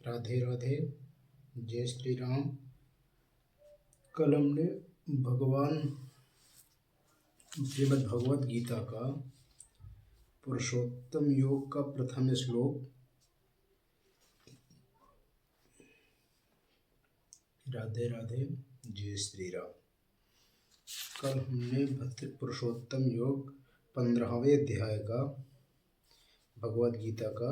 राधे राधे। जय श्री राम। कल हमने भगवान श्रीमद् भगवद गीता का पुरुषोत्तम योग का प्रथम श्लोक राधे राधे जय श्री राम। कल हमने पुरुषोत्तम योग 15वें अध्याय का भगवद गीता का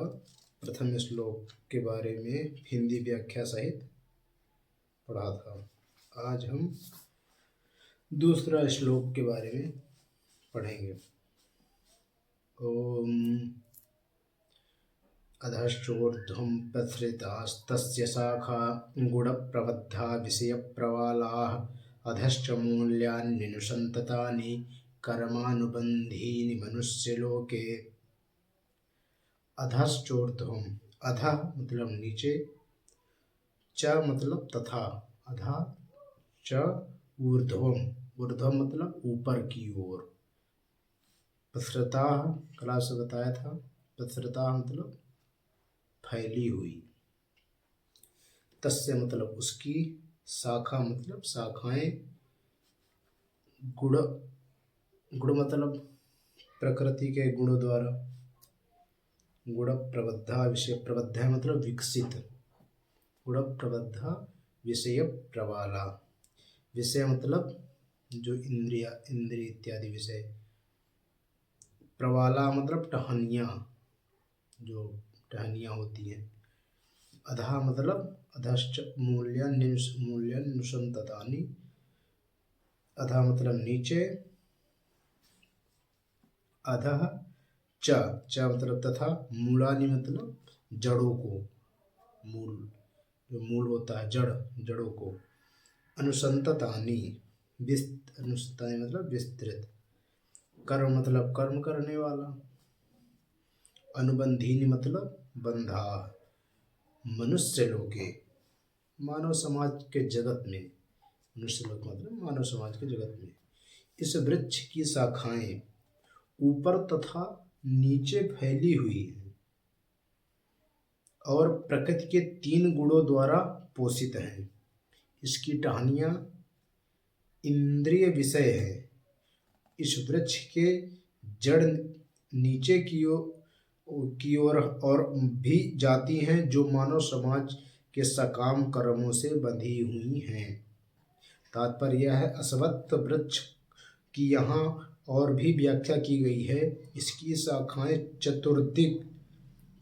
प्रथम श्लोक के बारे में हिंदी व्याख्या सहित पढ़ा था। आज हम दूसरा श्लोक के बारे में पढ़ेंगे। ओम अधश्चोर्ध्वं प्रसृतास्तस्य शाखा गुणप्रबद्धा विषयप्रवालाः अधश्च मूल्यान्यनुसन्ततानि कर्मानुबन्धीनि मनुष्यलोके। अधश्चोर्ध्वं, अधः मतलब नीचे, च मतलब तथा, अधः च ऊर्ध्वं, ऊर्ध्वं मतलब ऊपर की ओर। प्रसृता क्लास से बताया था, प्रसृता मतलब फैली हुई। तस्य मतलब उसकी, शाखा मतलब शाखाएं, गुण, गुण मतलब प्रकृति के गुणों द्वारा, गुण प्रबद्धा विषय प्रबद्धा मतलब विकसित, गुण प्रबद्धा विषय प्रवाला, विषय मतलब जो इंद्रिय इत्यादि विषय, प्रवाला मतलब टहनियाँ, जो टहनियाँ होती हैं। अधा मतलब अधश्च मूल्यान्यनुसन्ततानि, अधा मतलब नीचे, अधः च मतलब तथा, मूलानि मतलब जड़ों को, मूल जो मूल होता है, जड़ों को। अनुसंततानि, अनुसंततानि मतलब विस्तृत। कर्म मतलब कर्म करने वाला। अनुबंधीनि मतलब बंधा। मनुष्य लोके, मानव समाज के जगत में, मनुष्य लोक मतलब मानव समाज के जगत में। इस वृक्ष की शाखाएं ऊपर तथा नीचे फैली हुई है और प्रकृति के 3 गुणों द्वारा पोषित है। इसकी टहनियाँ इंद्रिय विषय है। इस वृक्ष के जड़ नीचे की ओर और भी जाती हैं जो मानव समाज के सकाम कर्मों से बंधी हुई हैं। तात्पर्य है, अश्वत्थ वृक्ष की यहाँ और भी व्याख्या की गई है। इसकी शाखाएं चतुर्दिक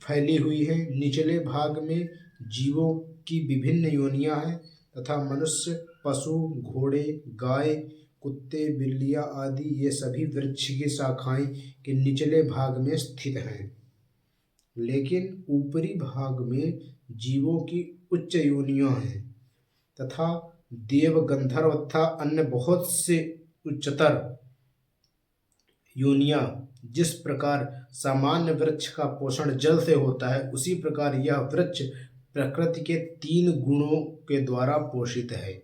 फैली हुई हैं। निचले भाग में जीवों की विभिन्न योनियां हैं तथा मनुष्य, पशु, घोड़े, गाय, कुत्ते, बिल्लियां आदि ये सभी वृक्ष की शाखाएं के निचले भाग में स्थित हैं। लेकिन ऊपरी भाग में जीवों की उच्च योनियां हैं तथा देव, गंधर्व तथा अन्य बहुत से उच्चतर योनियां। जिस प्रकार सामान्य वृक्ष का पोषण जल से होता है, उसी प्रकार यह वृक्ष प्रकृति के 3 गुणों के द्वारा पोषित है।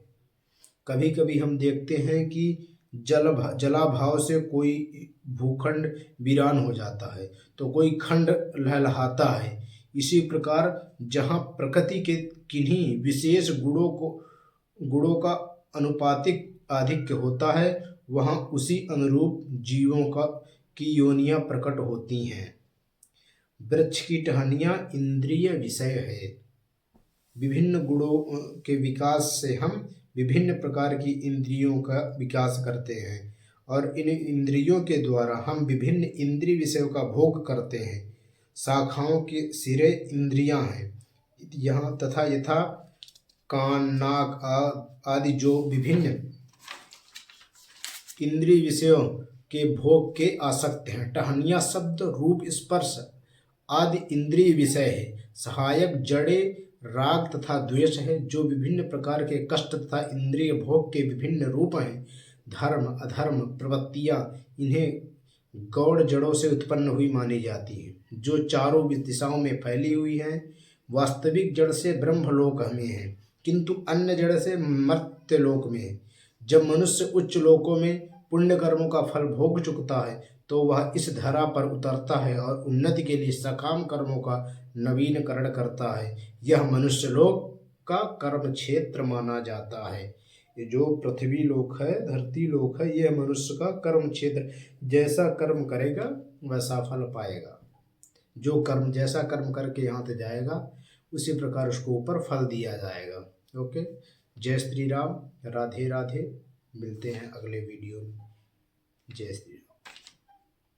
कभी कभी हम देखते हैं कि जलाभाव से कोई भूखंड वीरान हो जाता है तो कोई खंड लहलहाता है। इसी प्रकार जहाँ प्रकृति के किन्हीं विशेष गुणों का अनुपातिक आधिक्य होता है, वहाँ उसी अनुरूप जीवों की योनियां प्रकट होती हैं। वृक्ष की टहनियाँ इंद्रिय विषय है। विभिन्न गुणों के विकास से हम विभिन्न प्रकार की इंद्रियों का विकास करते हैं और इन इंद्रियों के द्वारा हम विभिन्न इंद्रिय विषयों का भोग करते हैं। शाखाओं के सिरे इंद्रियां हैं यहाँ तथा यथा कान, नाक आदि जो विभिन्न इंद्रिय विषयों के भोग के आसक्त हैं। टहनियाँ शब्द, रूप, स्पर्श आदि इंद्रिय विषय है। सहायक जड़े राग तथा द्वेष है जो विभिन्न प्रकार के कष्ट तथा इंद्रिय भोग के विभिन्न रूप हैं। धर्म, अधर्म प्रवृत्तियाँ इन्हें गौड़ जड़ों से उत्पन्न हुई मानी जाती हैं जो चारों दिशाओं में फैली हुई हैं। वास्तविक जड़ से ब्रह्मलोक में है किंतु अन्य जड़ से मर्त्यलोक में है। जब मनुष्य उच्च लोकों में पुण्य कर्मों का फल भोग चुकता है तो वह इस धरा पर उतरता है और उन्नति के लिए सकाम कर्मों का नवीनकरण करता है। यह मनुष्य लोक का कर्म क्षेत्र माना जाता है। ये जो पृथ्वी लोक है, धरती लोक है, यह मनुष्य का कर्म क्षेत्र, जैसा कर्म करेगा वैसा फल पाएगा। जो कर्म, जैसा कर्म करके यहाँ से जाएगा उसी प्रकार उसको ऊपर फल दिया जाएगा। ओके, जय श्री राम, राधे राधे। मिलते हैं अगले वीडियो में। जय श्री राम।